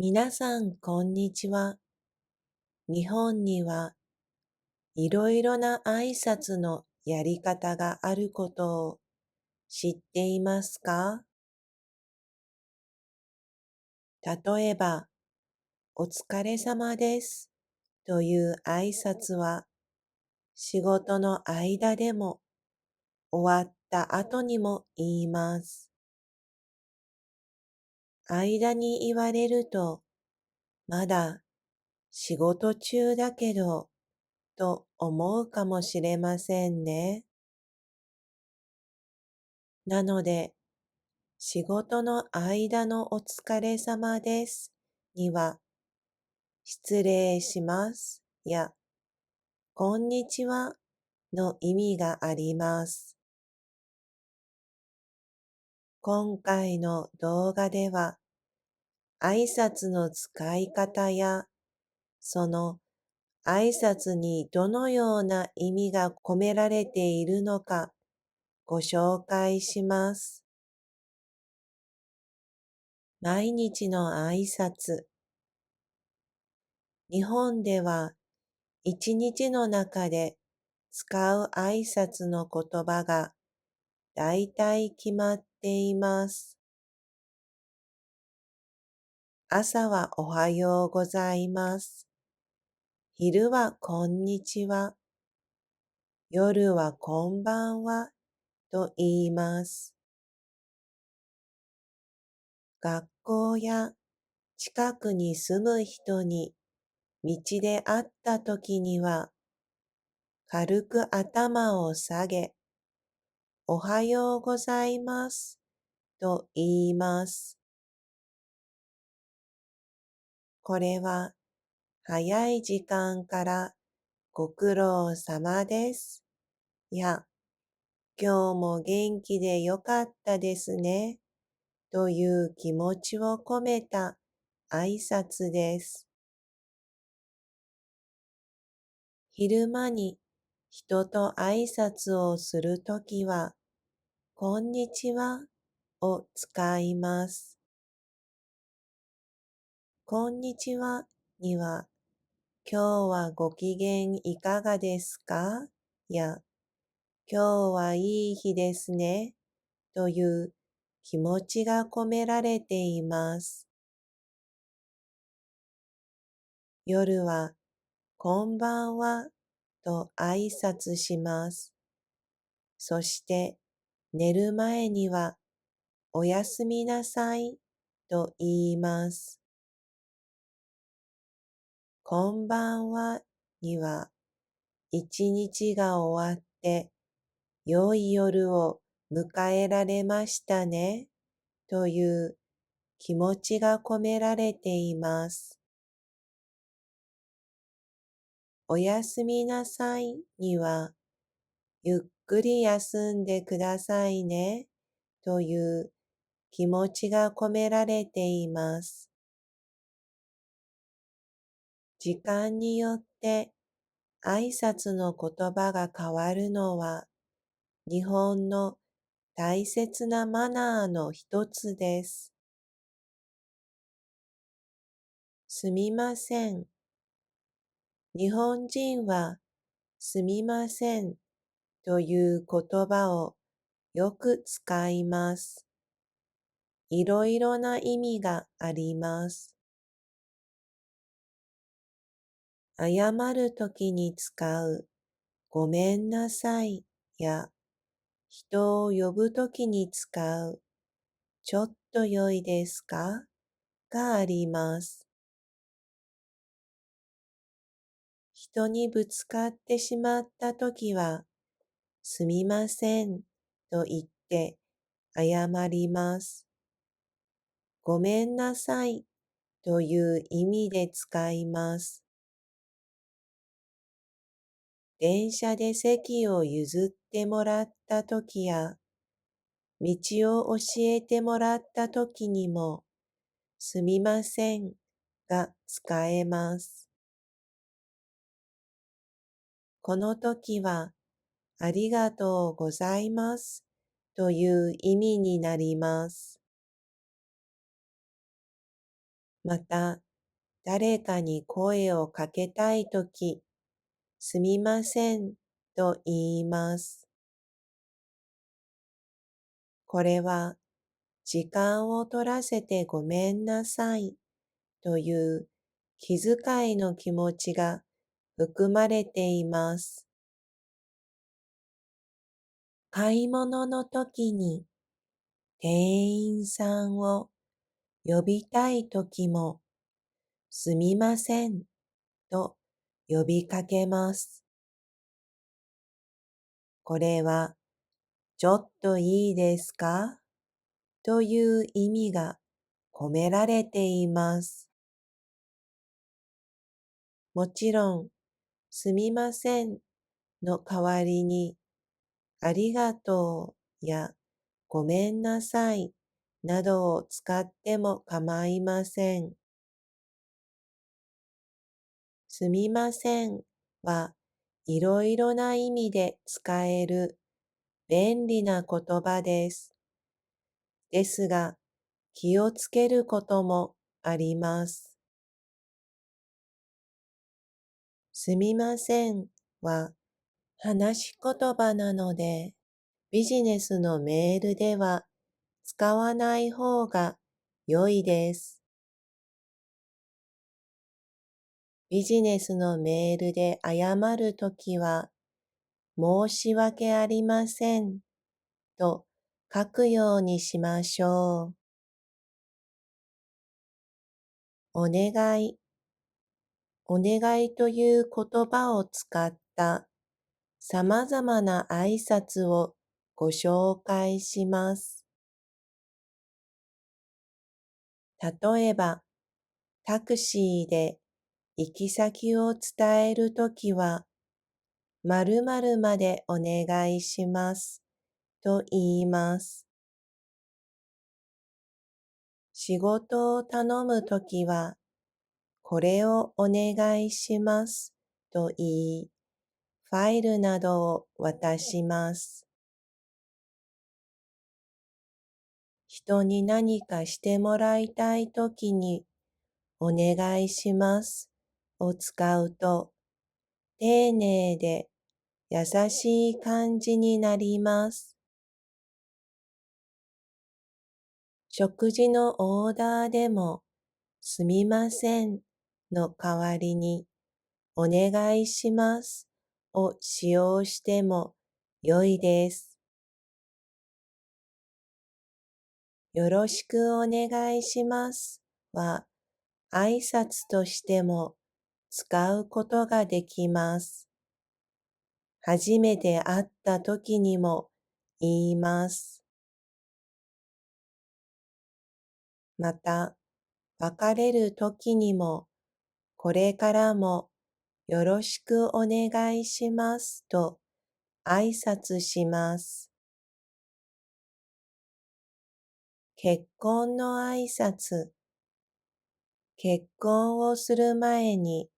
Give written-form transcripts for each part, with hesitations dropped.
皆さん、こんにちは。日本にはいろいろな挨拶のやり方があることを知っていますか？例えば、お疲れ様ですという挨拶は仕事の間でも終わった後にも言います。間に言われると、まだ仕事中だけどと思うかもしれませんね。なので、仕事の間のお疲れ様ですには、失礼しますやこんにちはの意味があります。今回の動画では、挨拶の使い方や、その挨拶にどのような意味が込められているのかご紹介します。毎日の挨拶。日本では一日の中で使う挨拶の言葉がだいたい決まっています。朝はおはようございます。昼はこんにちは。夜はこんばんはと言います。学校や近くに住む人に道で会った時には軽く頭を下げ、おはようございますと言います。これは早い時間からご苦労様です。や、今日も元気でよかったですね。という気持ちを込めた挨拶です。昼間に人と挨拶をするときは、こんにちはを使います。こんにちはには、今日はご機嫌いかがですかや、今日はいい日ですねという気持ちが込められています。夜はこんばんはと挨拶します。そして寝る前にはおやすみなさいと言います。こんばんはには一日が終わって良い夜を迎えられましたねという気持ちが込められています。おやすみなさいには、ゆっくり休んでくださいねという気持ちが込められています。時間によって挨拶の言葉が変わるのは日本の大切なマナーの一つです。すみません。日本人はすみませんという言葉をよく使います。いろいろな意味があります。謝るときに使うごめんなさいや人を呼ぶときに使うちょっと良いですかがあります。人にぶつかってしまったときはすみませんと言って謝ります。ごめんなさいという意味で使います。電車で席を譲ってもらったときや、道を教えてもらったときにも、すみませんが使えます。このときは、ありがとうございますという意味になります。また、誰かに声をかけたいとき、すみませんと言います。これは、時間を取らせてごめんなさいという気遣いの気持ちが含まれています。買い物の時に店員さんを呼びたい時も、すみませんと呼びかけます。これは、ちょっといいですかという意味が込められています。もちろん、すみませんの代わりに、ありがとうやごめんなさいなどを使っても構いません。すみませんはいろいろな意味で使える便利な言葉です。ですが、気をつけることもあります。すみませんは話し言葉なので、ビジネスのメールでは使わない方が良いです。ビジネスのメールで謝るときは、申し訳ありませんと書くようにしましょう。お願い、お願いという言葉を使った様々な挨拶をご紹介します。例えば、タクシーで行き先を伝えるときは、〇〇までお願いしますと言います。仕事を頼むときは、これをお願いしますと言い、ファイルなどを渡します。人に何かしてもらいたいときに、お願いしますを使うと、丁寧で優しい感じになります。食事のオーダーでも、すみませんの代わりに、お願いしますを使用しても良いです。よろしくお願いしますは、挨拶としても使うことができます。初めて会った時にも言います。また、別れる時にも、これからもよろしくお願いしますと挨拶します。結婚の挨拶。結婚をする前に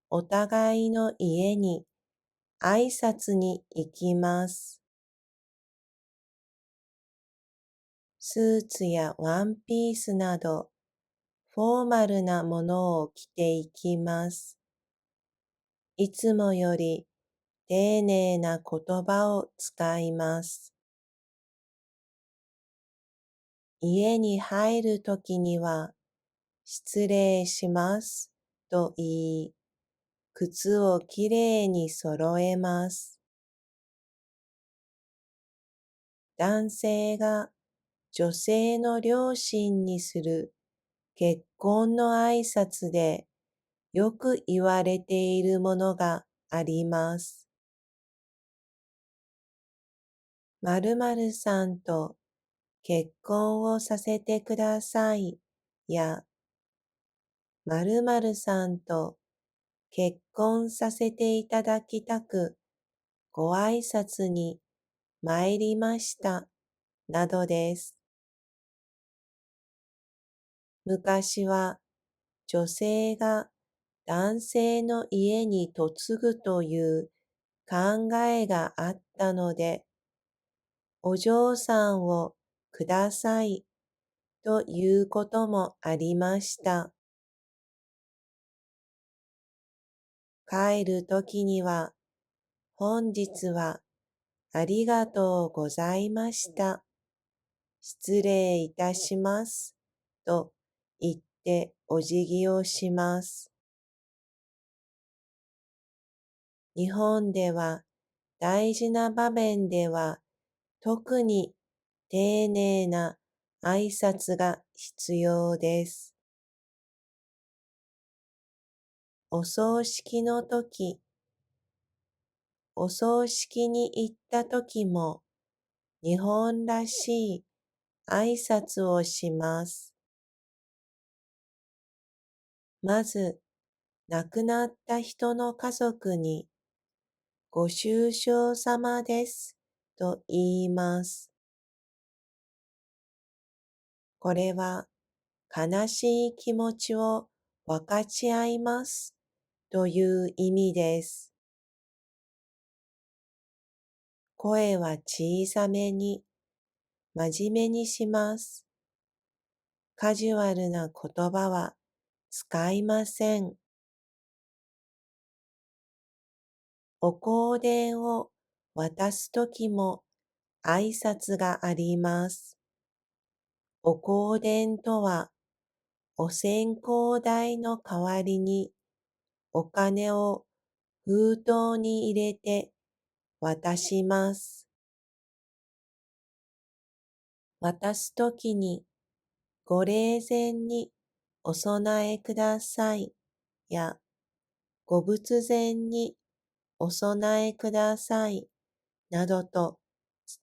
お互いの家に挨拶に行きます。スーツやワンピースなどフォーマルなものを着ていきます。いつもより丁寧な言葉を使います。家に入るときには、失礼しますと言い、靴をきれいに揃えます。男性が女性の両親にする結婚の挨拶でよく言われているものがあります。〇〇さんと結婚をさせてくださいや〇〇さんと結婚させていただきたくご挨拶に参りましたなどです。昔は女性が男性の家に嫁ぐという考えがあったので、お嬢さんをくださいということもありました。帰るときには、本日はありがとうございました。失礼いたします。と言ってお辞儀をします。日本では大事な場面では特に丁寧な挨拶が必要です。お葬式の時、お葬式に行った時も日本らしい挨拶をします。まず、亡くなった人の家族にご愁傷様ですと言います。これは悲しい気持ちを分かち合いますという意味です。声は小さめに、真面目にします。カジュアルな言葉は使いません。お香典を渡すときも挨拶があります。お香典とは、お線香代の代わりにお金を封筒に入れて渡します。渡すときにご霊前にお供えくださいやご仏前にお供えくださいなどと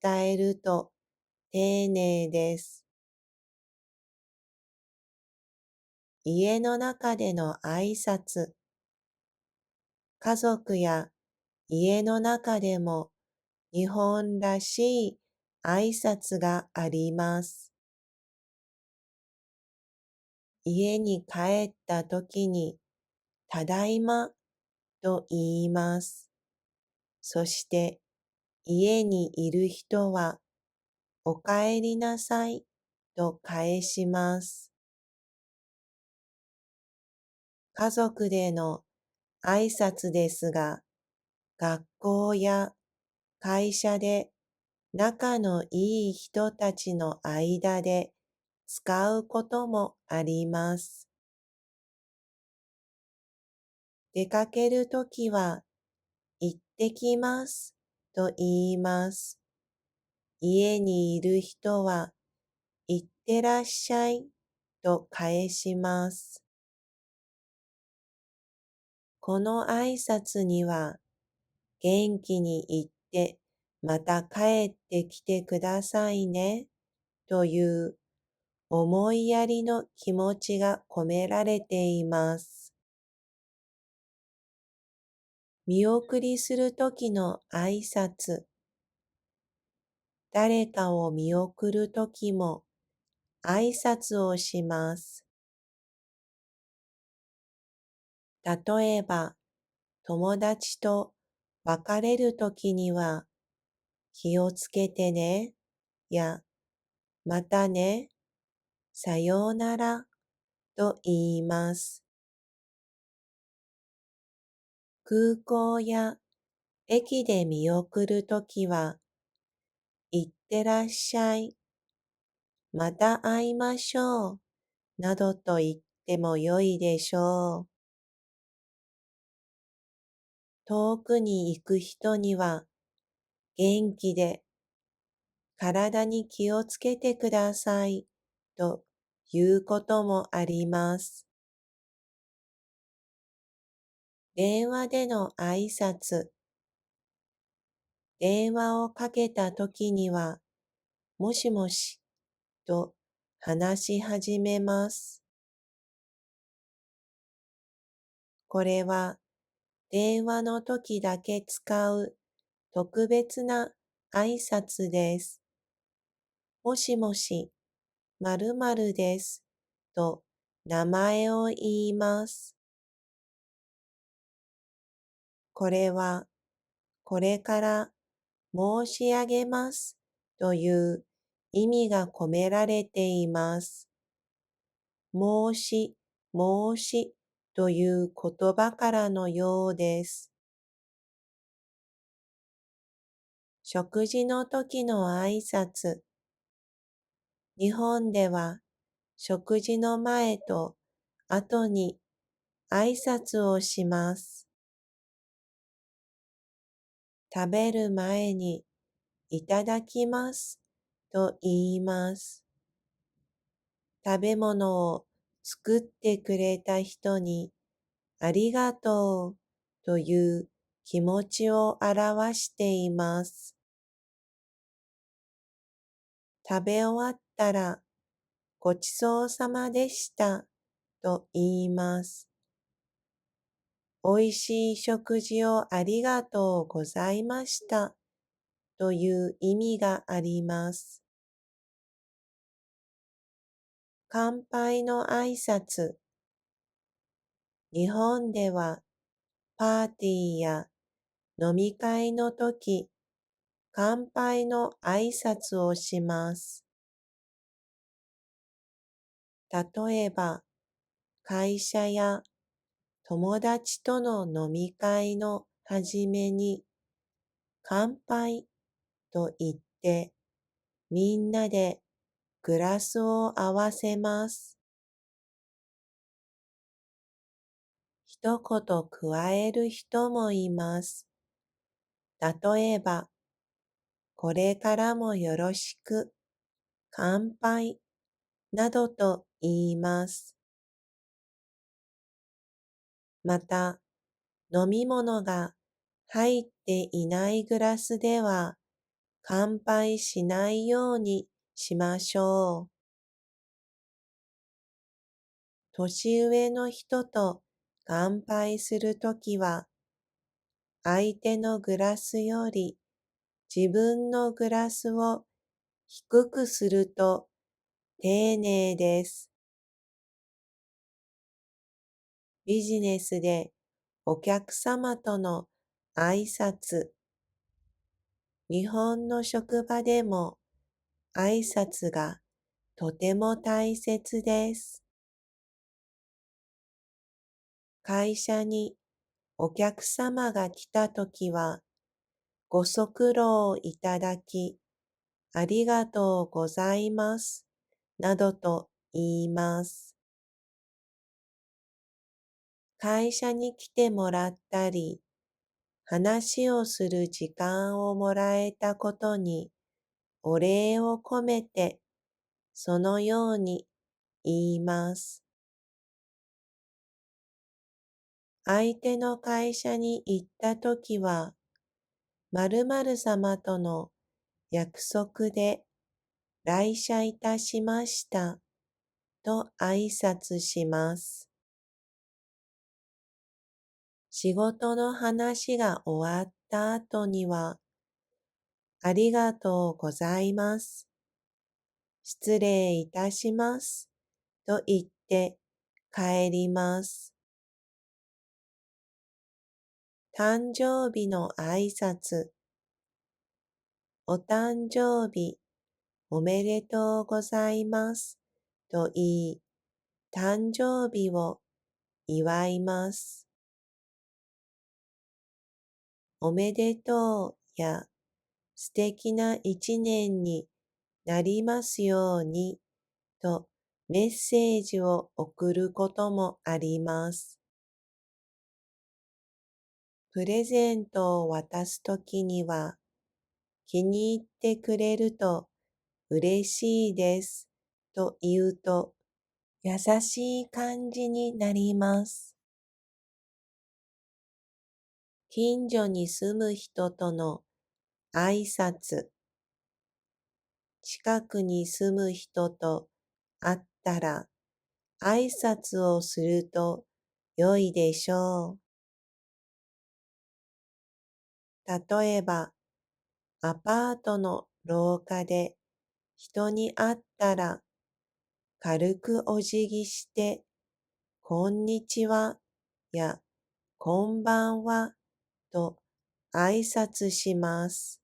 伝えると丁寧です。家の中での挨拶、家族や家の中でも日本らしい挨拶があります。家に帰った時に、ただいまと言います。そして家にいる人は、おかえりなさいと返します。家族での挨拶ですが、学校や会社で仲のいい人たちの間で使うこともあります。出かけるときは、行ってきますと言います。家にいる人は、行ってらっしゃいと返します。この挨拶には、元気に行ってまた帰ってきてくださいねという思いやりの気持ちが込められています。見送りするときの挨拶、誰かを見送るときも挨拶をします。例えば、友達と別れるときには、気をつけてね、や、またね、さようならと言います。空港や駅で見送るときは、いってらっしゃい、また会いましょう、などと言ってもよいでしょう。遠くに行く人には、元気で体に気をつけてください、ということもあります。電話での挨拶、電話をかけたときには、もしもし、と話し始めます。これは電話の時だけ使う特別な挨拶です。もしもし、〇〇です。と名前を言います。これは、これから申し上げますという意味が込められています。申しという言葉からのようです。食事の時の挨拶。日本では食事の前と後に挨拶をします。食べる前にいただきますと言います。食べ物を作ってくれた人にありがとうという気持ちを表しています。食べ終わったらごちそうさまでしたと言います。おいしい食事をありがとうございましたという意味があります。乾杯の挨拶。日本ではパーティーや飲み会の時、乾杯の挨拶をします。例えば、会社や友達との飲み会のはじめに、乾杯と言って、みんなでグラスを合わせます。一言加える人もいます。例えば、これからもよろしく、乾杯などと言います。また、飲み物が入っていないグラスでは乾杯しないようにしましょう。年上の人と乾杯するときは、相手のグラスより自分のグラスを低くすると丁寧です。ビジネスでお客様との挨拶。日本の職場でも挨拶がとても大切です。会社にお客様が来たときは、ご足労いただき、ありがとうございます、などと言います。会社に来てもらったり、話をする時間をもらえたことにお礼を込めて、そのように言います。相手の会社に行ったときは、〇〇様との約束で来社いたしましたと挨拶します。仕事の話が終わった後には、ありがとうございます。失礼いたします。と言って帰ります。誕生日の挨拶。お誕生日おめでとうございますと言い、誕生日を祝います。おめでとうや素敵な一年になりますようにとメッセージを送ることもあります。プレゼントを渡すときには、気に入ってくれると嬉しいですと言うと優しい感じになります。近所に住む人との挨拶。近くに住む人と会ったら挨拶をすると良いでしょう。例えば、アパートの廊下で人に会ったら軽くお辞儀して、こんにちはやこんばんはと挨拶します。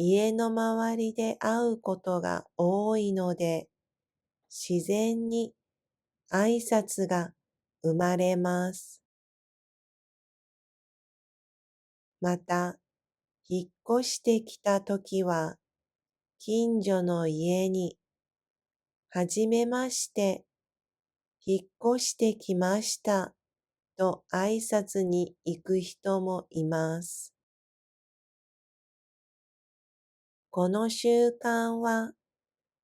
家の周りで会うことが多いので、自然に挨拶が生まれます。また、引っ越してきたときは、近所の家に、はじめまして、引っ越してきましたと挨拶に行く人もいます。この習慣は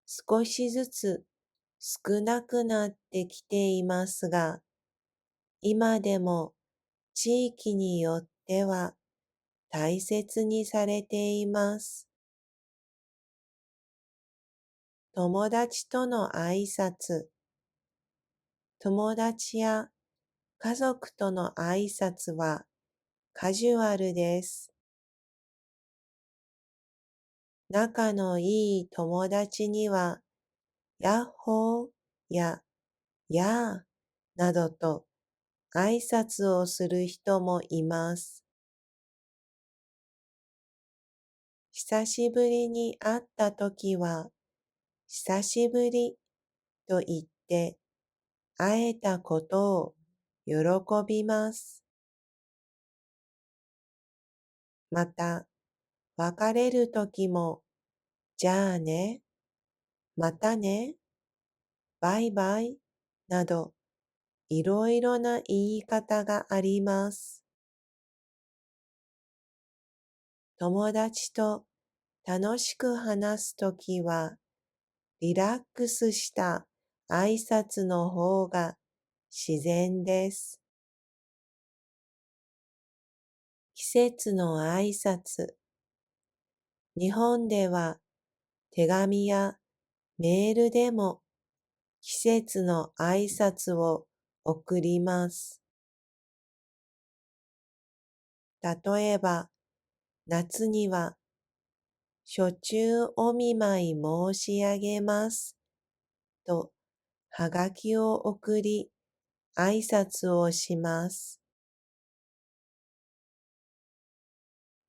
少しずつ少なくなってきていますが、今でも地域によっては大切にされています。友達との挨拶、友達や家族との挨拶はカジュアルです。仲のいい友達には、ヤッホーややーなどと挨拶をする人もいます。久しぶりに会ったときは、久しぶりと言って会えたことを喜びます。また、別れるときも、じゃあね、またね、バイバイなどいろいろな言い方があります。友達と楽しく話すときは、リラックスした挨拶の方が自然です。季節の挨拶。日本では手紙やメールでも季節の挨拶を送ります。例えば、夏には暑中お見舞い申し上げますとはがきを送り挨拶をします。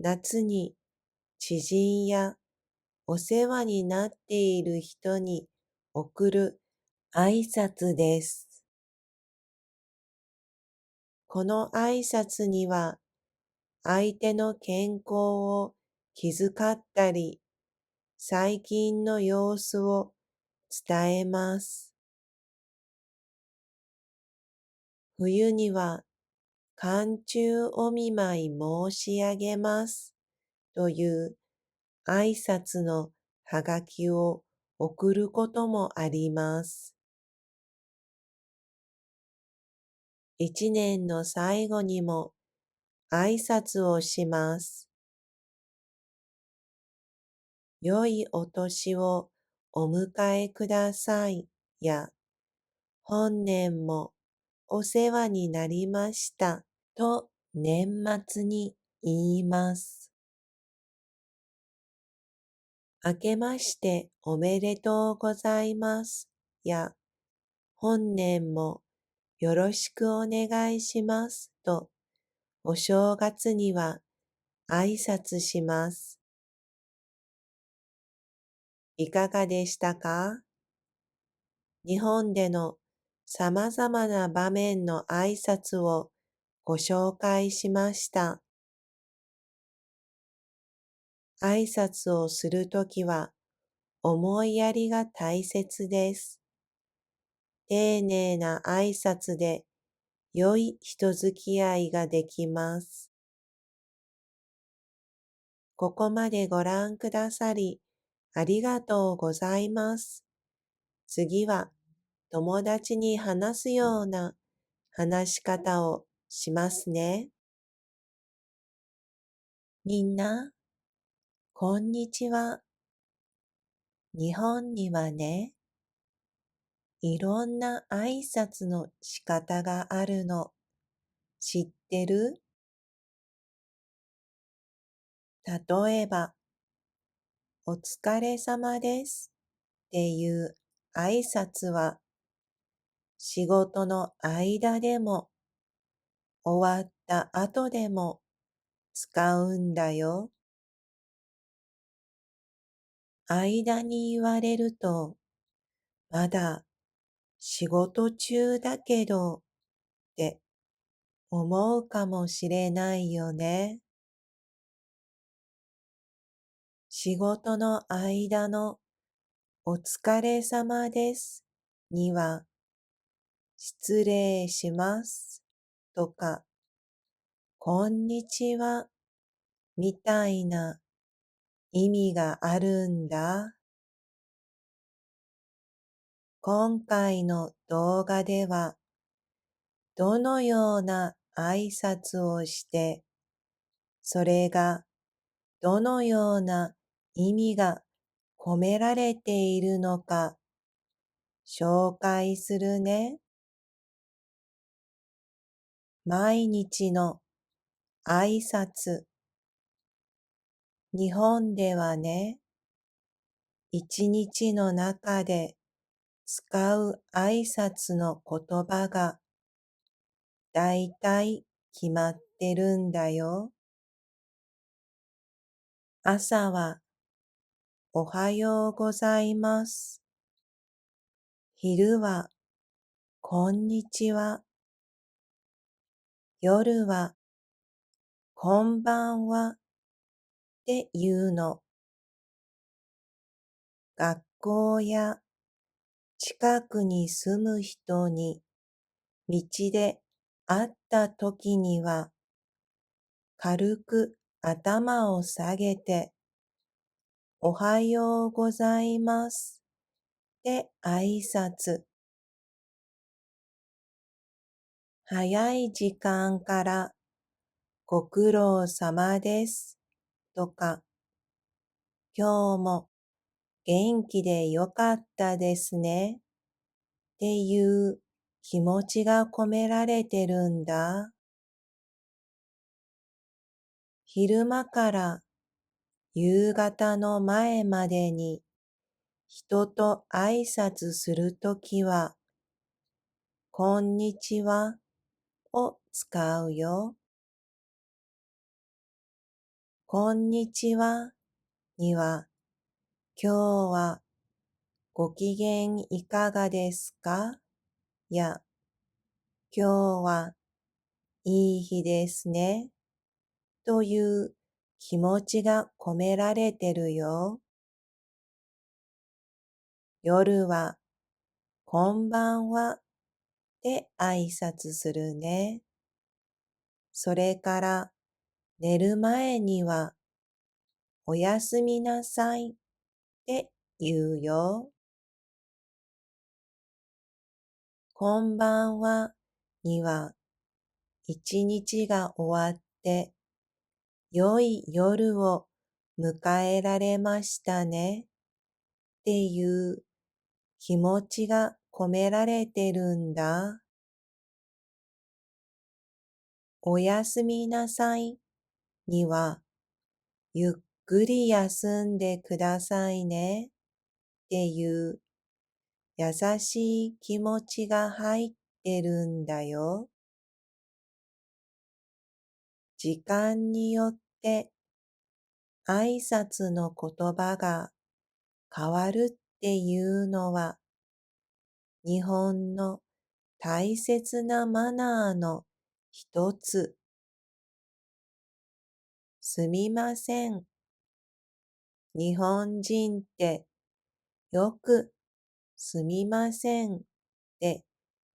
夏に知人やお世話になっている人に送る挨拶です。この挨拶には相手の健康を気遣ったり、最近の様子を伝えます。冬には寒中お見舞い申し上げますという挨拶のはがきを送ることもあります。一年の最後にも挨拶をします。良いお年をお迎えくださいや、本年もお世話になりましたと年末に言います。明けましておめでとうございますや、本年もよろしくお願いしますとお正月には挨拶します。いかがでしたか？日本での様々な場面の挨拶をご紹介しました。挨拶をするときは思いやりが大切です。丁寧な挨拶で良い人付き合いができます。ここまでご覧くださりありがとうございます。次は友達に話すような話し方をしますね。みんな、こんにちは。日本にはね、いろんな挨拶の仕方があるの。知ってる？例えば、お疲れ様ですっていう挨拶は仕事の間でも終わった後でも使うんだよ。間に言われるとまだ仕事中だけどって思うかもしれないよね。仕事の間のお疲れ様ですには失礼しますとかこんにちはみたいな意味があるんだ。今回の動画ではどのような挨拶をしてそれがどのような意味が込められているのか紹介するね。毎日の挨拶。日本ではね、一日の中で使う挨拶の言葉がだいたい決まってるんだよ。朝はおはようございます。昼はこんにちは。夜はこんばんはっていうの。学校や近くに住む人に道で会った時には軽く頭を下げておはようございますって挨拶。早い時間からご苦労様ですとか今日も元気でよかったですねっていう気持ちが込められてるんだ。昼間から夕方の前までに人と挨拶するときは、こんにちはを使うよ。こんにちはには、今日はご機嫌いかがですかや、今日はいい日ですねという気持ちが込められてるよ。夜はこんばんはで挨拶するね。それから寝る前にはおやすみなさいって言うよ。こんばんはには一日が終わって良い夜を迎えられましたねっていう気持ちが込められてるんだ。おやすみなさいにはゆっくり休んでくださいねっていう優しい気持ちが入ってるんだよ。時間によって挨拶の言葉が変わるっていうのは日本の大切なマナーの一つ。すみません。日本人ってよくすみませんって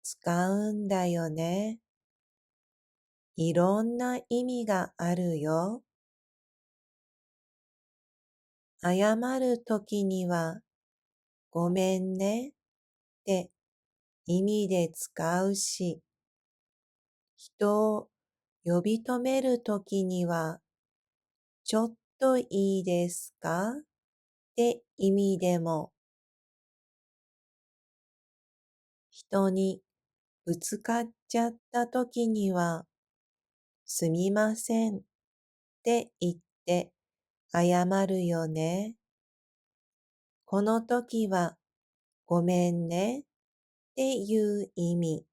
使うんだよね。いろんな意味があるよ。謝るときにはごめんねって意味で使うし、人を呼び止めるときにはちょっといいですかって意味でも、人にぶつかっちゃったときにはすみませんって言って謝るよね。この時はごめんねっていう意味。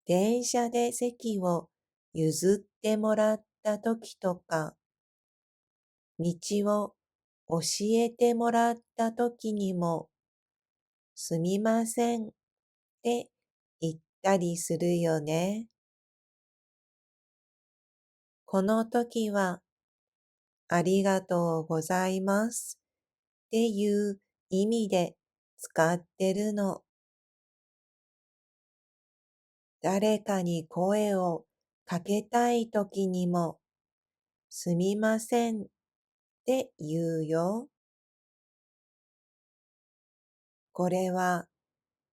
電車で席を譲ってもらった時とか、道を教えてもらった時にもすみませんって言ったりするよね。この時は、ありがとうございますっていう意味で使ってるの。誰かに声をかけたい時にも、すみませんって言うよ。これは、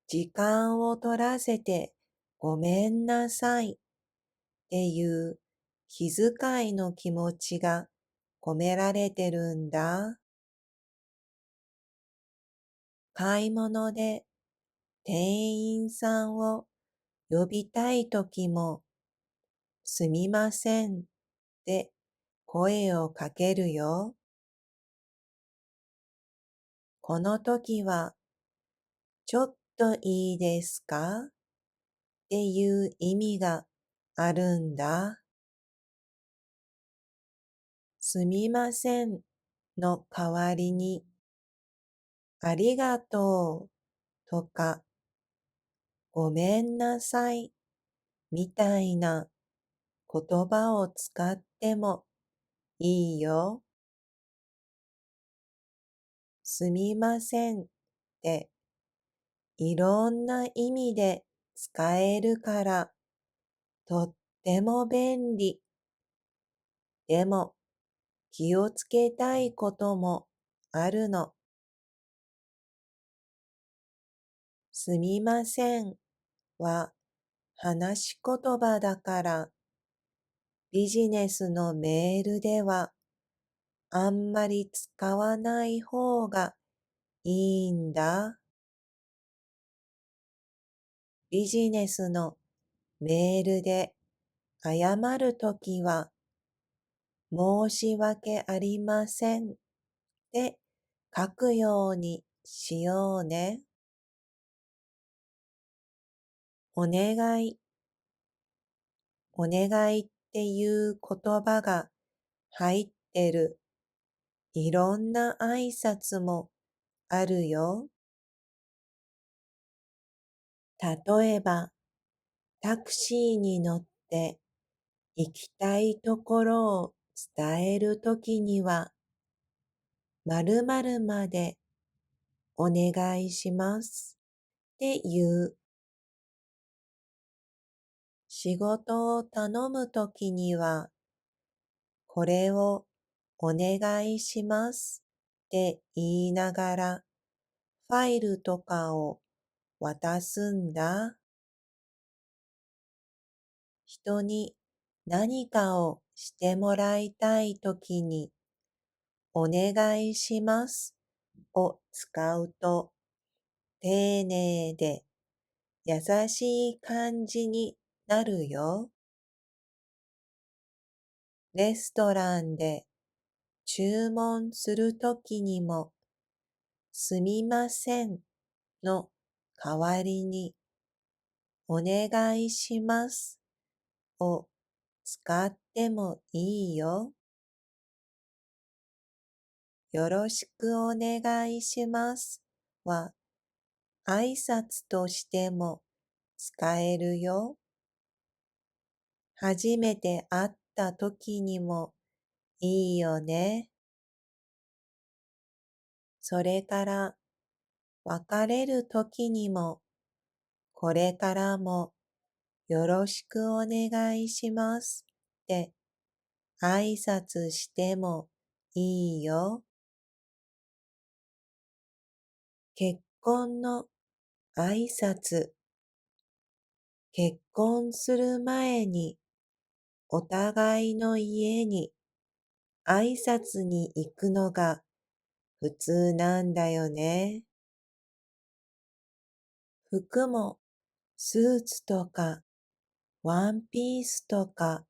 時間を取らせてごめんなさいっていう気遣いの気持ちが込められてるんだ。買い物で店員さんを呼びたいときも、すみませんって声をかけるよ。この時は、ちょっといいですかっていう意味があるんだ。すみませんの代わりに、ありがとうとか、ごめんなさいみたいな言葉を使ってもいいよ。すみませんっていろんな意味で使えるからとっても便利。でも気をつけたいこともあるの。すみませんは話し言葉だからビジネスのメールではあんまり使わない方がいいんだ。ビジネスのメールで謝るときは、申し訳ありませんって書くようにしようね。お願い、お願いっていう言葉が入ってるいろんな挨拶もあるよ。例えば、タクシーに乗って行きたいところを伝えるときには、〇〇までお願いしますっていう。仕事を頼むときには、これをお願いしますって言いながら、ファイルとかを渡すんだ。人に何かをしてもらいたいときに、お願いしますを使うと、丁寧で優しい感じになるよ。レストランで注文するときにも、すみませんの代わりに、お願いしますを使ってもいいよ。よろしくお願いしますは挨拶としても使えるよ。初めて会った時にもいいよね。それから別れる時にもこれからもよろしくお願いしますって挨拶してもいいよ。結婚の挨拶。結婚する前にお互いの家に挨拶に行くのが普通なんだよね。服もスーツとかワンピースとか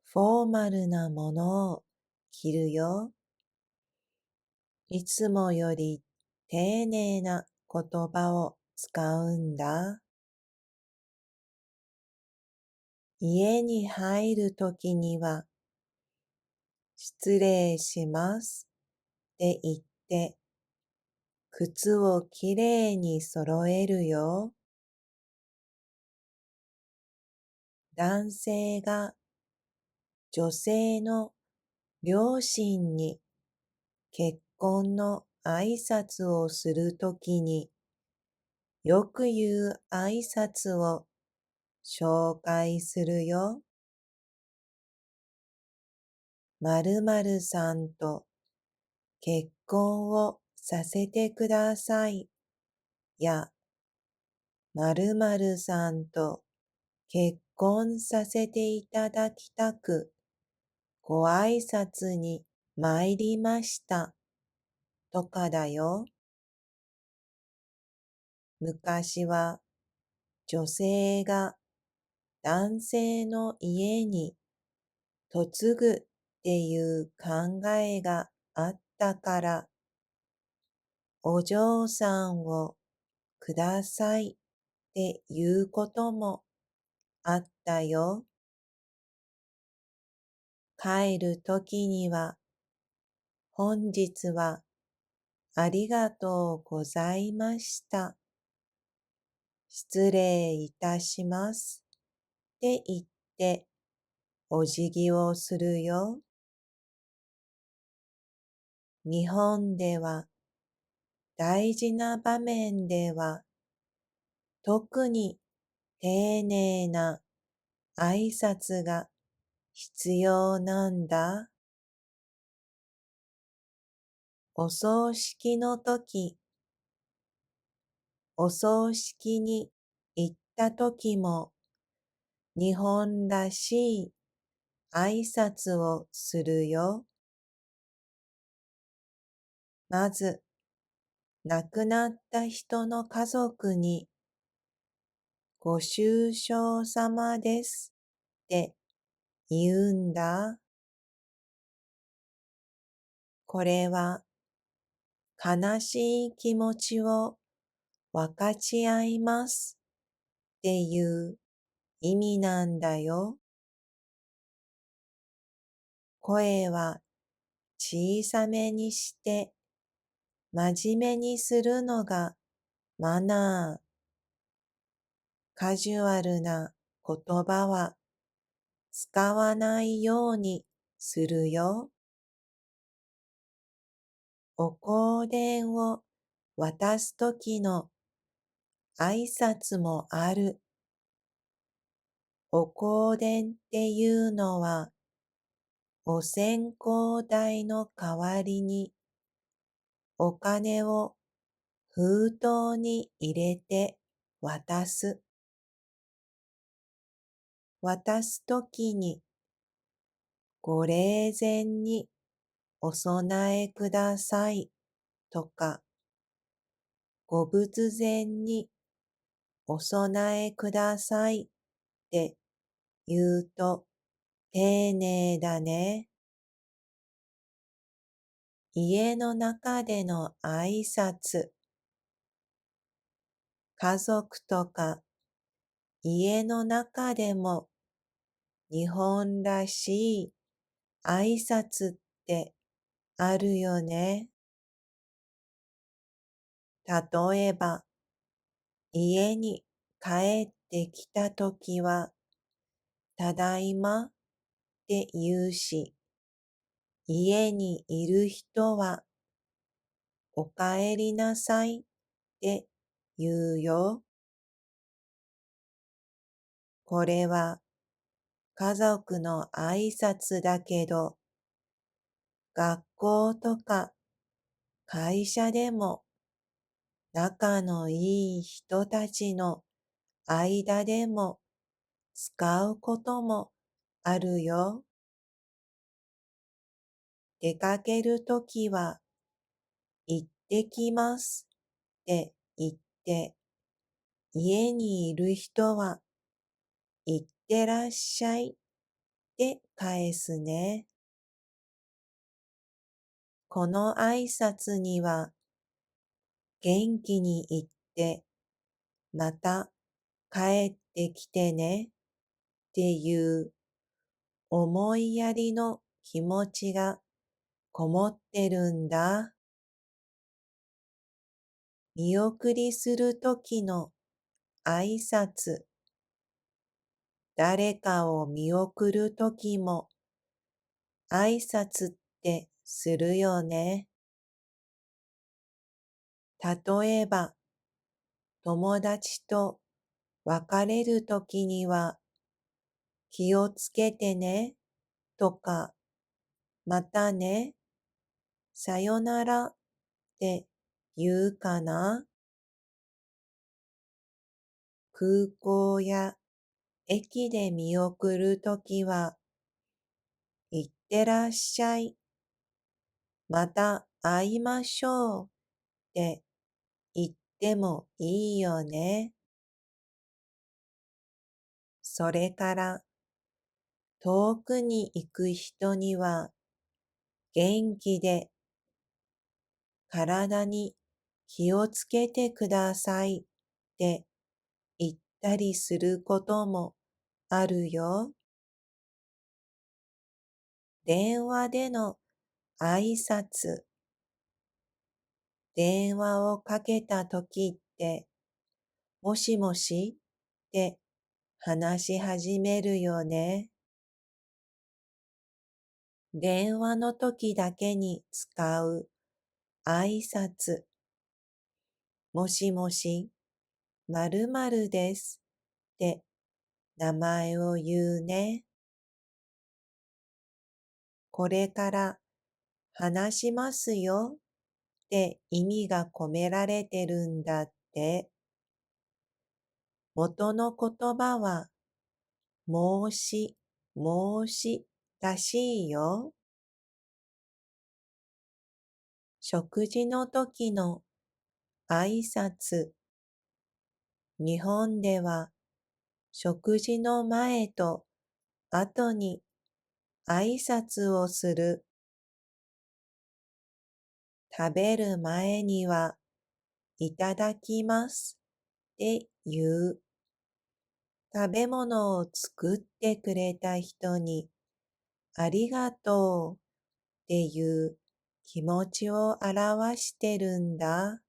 フォーマルなものを着るよ。いつもより丁寧な言葉を使うんだ。家に入るときには失礼しますって言って靴をきれいに揃えるよ。男性が女性の両親に結婚の挨拶をするときによく言う挨拶を紹介するよ。〇〇さんと結婚をさせてくださいや〇〇さんと結婚させていただきたくご挨拶に参りましたとかだよ。昔は女性が男性の家に嫁ぐっていう考えがあったからお嬢さんをくださいっていうこともあったよ。帰るときには、本日はありがとうございました。失礼いたしますって言ってお辞儀をするよ。日本では大事な場面では特に丁寧な挨拶が必要なんだ。お葬式の時、お葬式に行った時も日本らしい挨拶をするよ。まず、亡くなった人の家族にご愁傷様ですって言うんだ。これは悲しい気持ちを分かち合いますっていう意味なんだよ。声は小さめにして真面目にするのがマナー。カジュアルな言葉は使わないようにするよ。お香典を渡すときの挨拶もある。お香典っていうのはお線香代の代わりにお金を封筒に入れて渡す。渡すときにご霊前にお供えくださいとか、ご仏前にお供えくださいって言うと丁寧だね。家の中での挨拶、家族とか家の中でも日本らしい挨拶ってあるよね。例えば、家に帰ってきたときは、ただいまって言うし、家にいる人は、おかえりなさいって言うよ。これは家族の挨拶だけど、学校とか会社でも仲のいい人たちの間でも使うこともあるよ。出かけるときは、行ってきますって言って、家にいる人は、行ってらっしゃいって返すね。この挨拶には、元気に行って、また帰ってきてねっていう思いやりの気持ちがこもってるんだ。見送りするときの挨拶。誰かを見送るときも挨拶ってするよね。例えば、友達と別れるときには気をつけてねとか、またね、さよならって言うかな。空港や駅で見送るときは、いってらっしゃい、また会いましょうって言ってもいいよね。それから遠くに行く人には元気で体に気をつけてくださいって言ったりすることもあるよ。電話での挨拶。電話をかけたときって、もしもしって話し始めるよね。電話の時だけに使う挨拶。もしもし、〇〇ですって名前を言うね。これから話しますよって意味が込められてるんだって。元の言葉は申し、申しらしいよ。食事の時の挨拶。日本では食事の前と後に挨拶をする。食べる前にはいただきますって言う。食べ物を作ってくれた人にありがとうっていう気持ちを表してるんだ。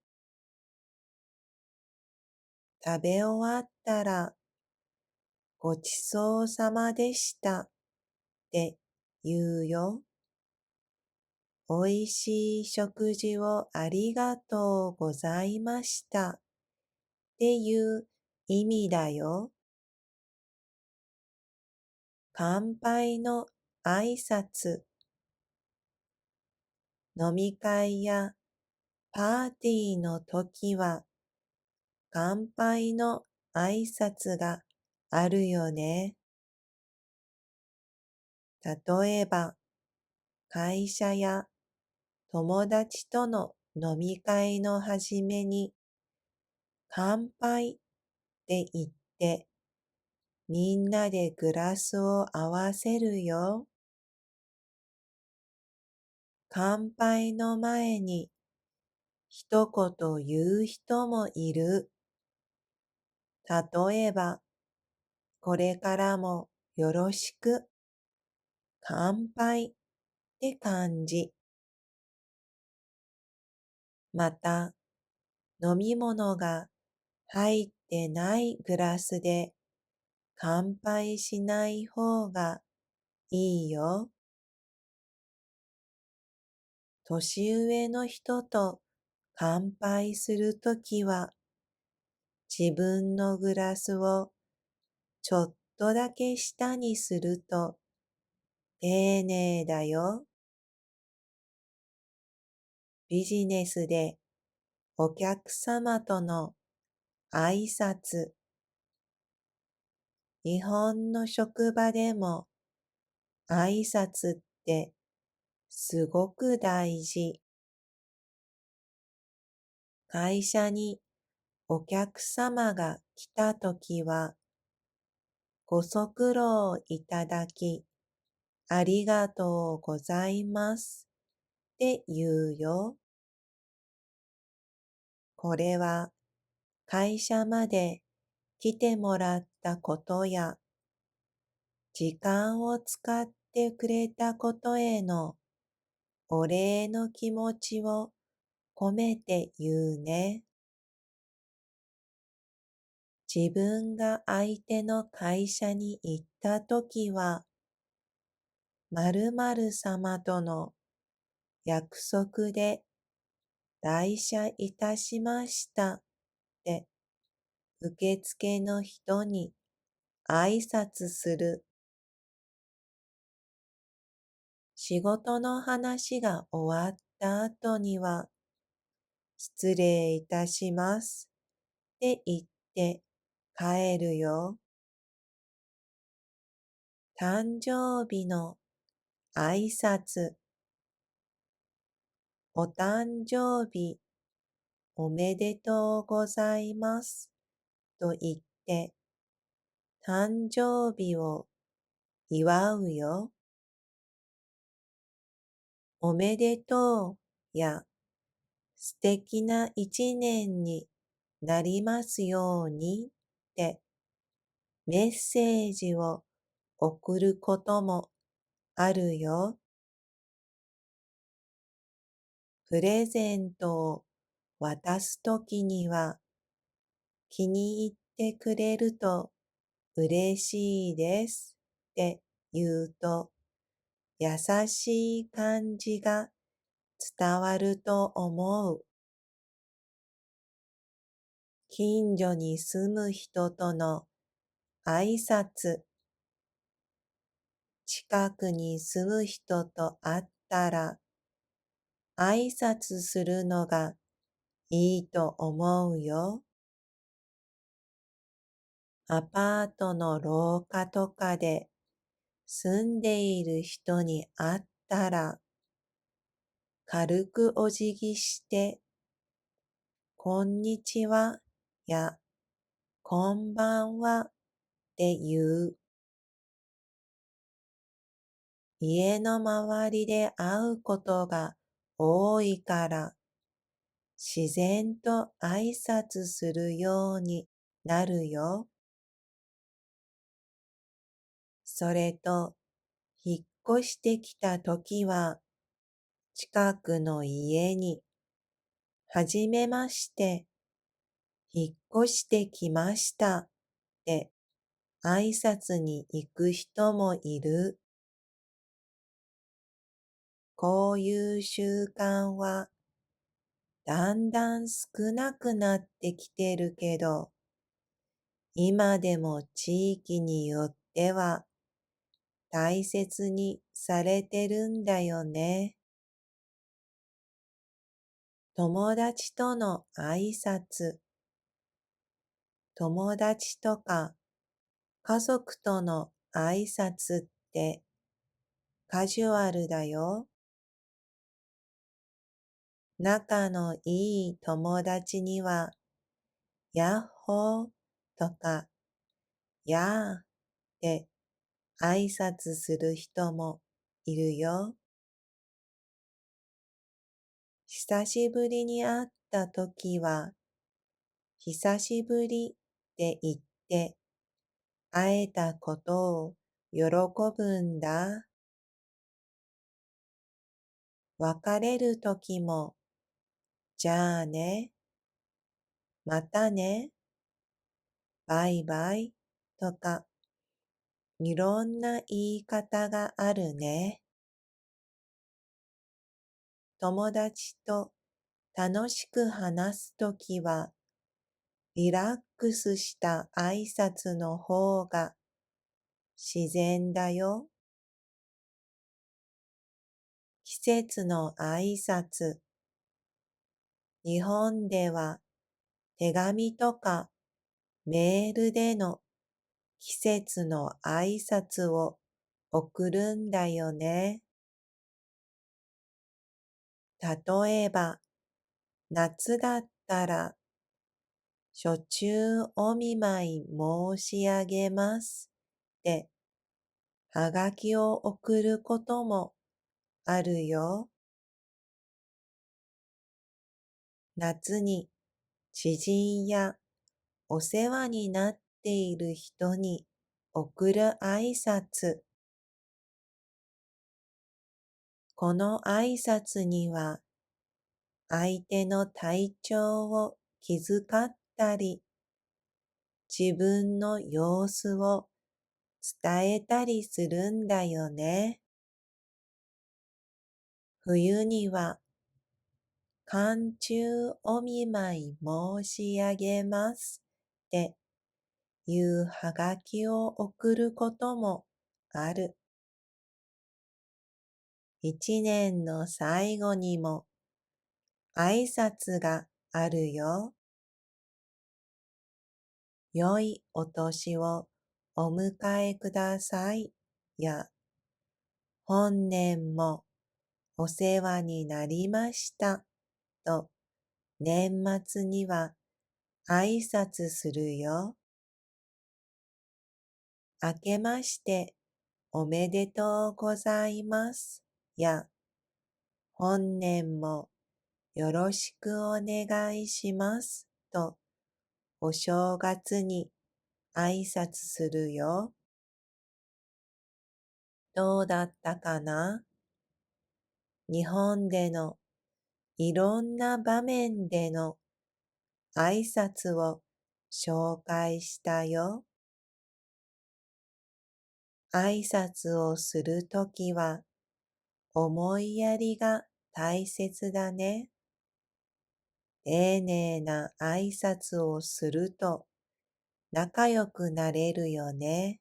食べ終わったらごちそうさまでしたって言うよ。おいしい食事をありがとうございましたっていう意味だよ。乾杯の挨拶。飲み会やパーティーの時は乾杯の挨拶があるよね。例えば、会社や友達との飲み会の始めに乾杯って言ってみんなでグラスを合わせるよ。乾杯の前に一言言う人もいる。例えば、これからもよろしく。乾杯って感じ。また、飲み物が入ってないグラスで乾杯しない方がいいよ。年上の人と乾杯するときは自分のグラスをちょっとだけ下にすると丁寧だよ。ビジネスでお客様との挨拶。日本の職場でも挨拶ってすごく大事。会社にお客様が来たときはご足労いただきありがとうございますって言うよ。これは会社まで来てもらったことや時間を使ってくれたことへのお礼の気持ちを込めて言うね。自分が相手の会社に行ったときは、〇〇様との約束で来社いたしましたって受付の人に挨拶する。仕事の話が終わった後には、失礼いたしますって言って帰るよ。誕生日の挨拶、お誕生日おめでとうございますと言って誕生日を祝うよ。おめでとうや素敵な一年になりますようにってメッセージを送ることもあるよ。プレゼントを渡すときには気に入ってくれると嬉しいですって言うと優しい感じが伝わると思う。近所に住む人との挨拶、近くに住む人と会ったら挨拶するのがいいと思うよ。アパートの廊下とかで住んでいる人に会ったら軽くお辞儀してこんにちはやこんばんはって言う。家の周りで会うことが多いから自然と挨拶するようになるよ。それと、引っ越してきたときは、近くの家に、はじめまして、引っ越してきましたって挨拶に行く人もいる。こういう習慣は、だんだん少なくなってきてるけど、今でも地域によっては大切にされてるんだよね。友達との挨拶、友達とか家族との挨拶ってカジュアルだよ。仲のいい友達には、やっほーとか、やーって挨拶する人もいるよ。久しぶりに会ったときは、久しぶりって言って会えたことを喜ぶんだ。別れるときも、じゃあね、またね、バイバイとか、いろんな言い方があるね。友達と楽しく話すときは、リラックスした挨拶の方が自然だよ。季節の挨拶。日本では手紙とかメールでの季節の挨拶を送るんだよね。例えば、夏だったら、暑中お見舞い申し上げますってはがきを送ることもあるよ。夏に知人やお世話になっている人に送る挨拶。この挨拶には相手の体調を気遣ったり、自分の様子を伝えたりするんだよね。冬には寒中お見舞い申し上げますっていうはがきを送ることもある。一年の最後にも挨拶があるよ。良いお年をお迎えくださいや、本年もお世話になりましたと年末には挨拶するよ。明けましておめでとうございますや、本年もよろしくお願いしますとお正月に挨拶するよ。どうだったかな？日本でのいろんな場面での挨拶を紹介したよ。挨拶をするときは思いやりが大切だね。丁寧な挨拶をすると仲良くなれるよね。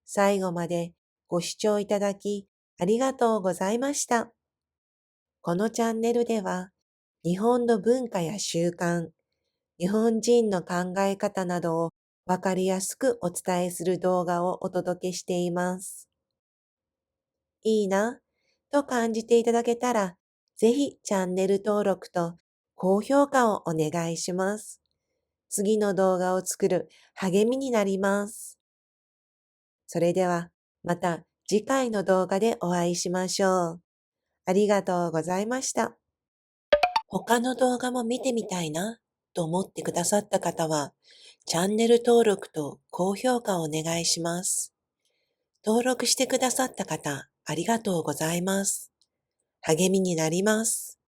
最後までご視聴いただきありがとうございました。このチャンネルでは日本の文化や習慣、日本人の考え方などをわかりやすくお伝えする動画をお届けしています。いいなと感じていただけたら、ぜひチャンネル登録と高評価をお願いします。次の動画を作る励みになります。それではまた次回の動画でお会いしましょう。ありがとうございました。他の動画も見てみたいなと思ってくださった方は、チャンネル登録と高評価をお願いします。登録してくださった方、ありがとうございます。励みになります。